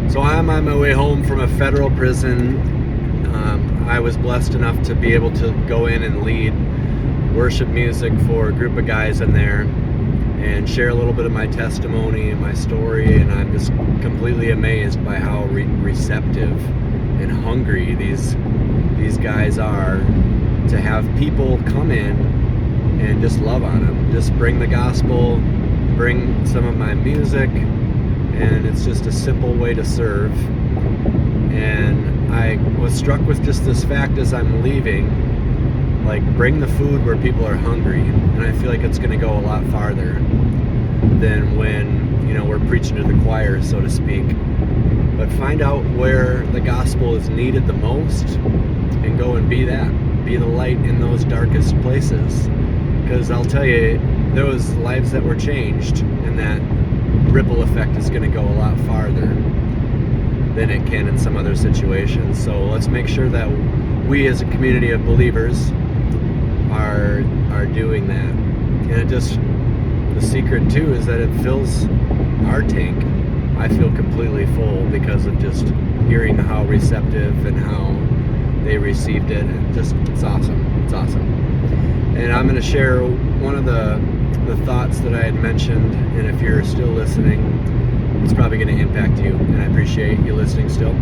So I'm on my way home from a federal prison. I was blessed enough to be able to go in and lead worship music for a group of guys in there and share a little bit of my testimony and my story, and I'm just completely amazed by how receptive and hungry these guys are to have people come in and just love on them, just bring the gospel, bring some of my music, and it's just a simple way to serve. And I was struck with just this fact as I'm leaving, like, bring the food where people are hungry, and I feel like it's going to go a lot farther than when, you know, we're preaching to the choir, so to speak. But find out where the gospel is needed the most and go and be that. Be the light in those darkest places. Because I'll tell you, those lives that were changed, and that ripple effect is going to go a lot farther than it can in some other situations. So let's make sure that we as a community of believers are doing that. And it just, the secret too is that it fills our tank. I feel completely full because of just hearing how receptive and how they received it. And just, it's awesome. It's awesome. And I'm going to share one of the thoughts that I had mentioned, and if you're still listening, it's probably going to impact you, and I appreciate you listening still.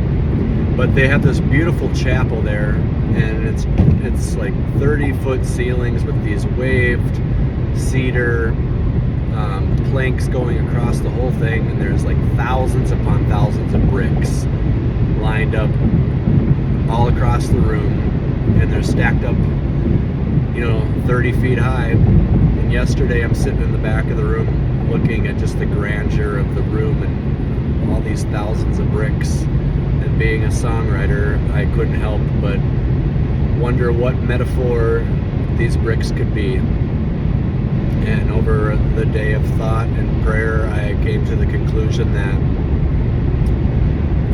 But they have this beautiful chapel there, and it's like 30-foot ceilings with these waved cedar planks going across the whole thing, and there's like thousands upon thousands of bricks lined up all across the room, and they're stacked up, 30 feet high. And yesterday I'm sitting in the back of the room looking at just the grandeur of the room and all these thousands of bricks, and being a songwriter, I couldn't help but wonder what metaphor these bricks could be. And over the day of thought and prayer, I came to the conclusion that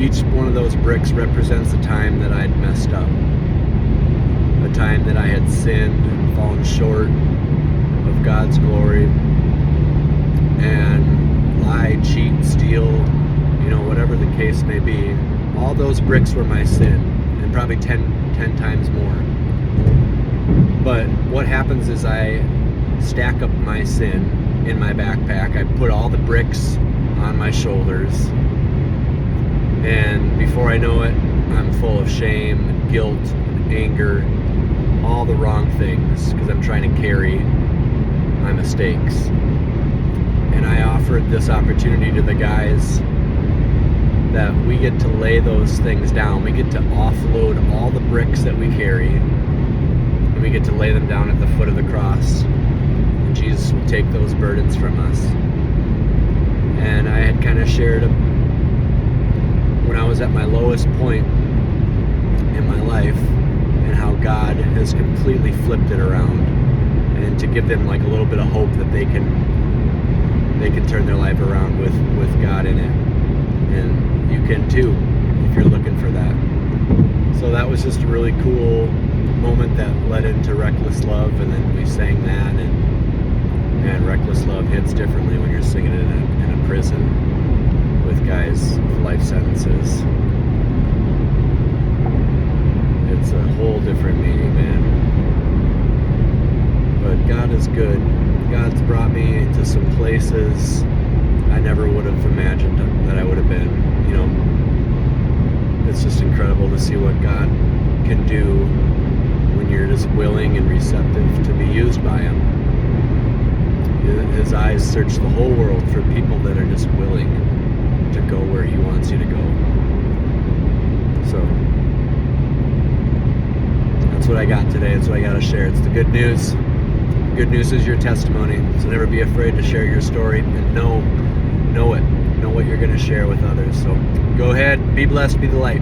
each one of those bricks represents a time that I'd messed up, a time that I had sinned and fallen short of God's glory, and lie, cheat, steal, whatever the case may be. All those bricks were my sin, and probably 10 times more. But what happens is I stack up my sin in my backpack. I put all the bricks on my shoulders, and before I know it, I'm full of shame and guilt and anger, all the wrong things, because I'm trying to carry my mistakes. And I offered this opportunity to the guys that we get to lay those things down. We get to offload all the bricks that we carry, and we get to lay them down at the foot of the cross. And Jesus will take those burdens from us. And I had kind of shared when I was at my lowest point in my life, and how God has completely flipped it around, and to give them like a little bit of hope that they can turn their life around with God in it. And you can too, if you're looking for that. So that was just a really cool moment that led into Reckless Love, and then we sang that, and Reckless Love hits differently when you're singing it in a prison with guys with life sentences. It's a whole different meaning, man. But God is good. God's brought me to some places I never would have imagined that I would have been. It's just incredible to see what God can do when you're just willing and receptive to be used by Him. His eyes search the whole world for people that are just willing to go where He wants you to go. So that's what I got today. That's what I got to share. It's the good news. Good news is your testimony. So never be afraid to share your story, and know it. Know what you're going to share with others. So go ahead, be blessed, be the light.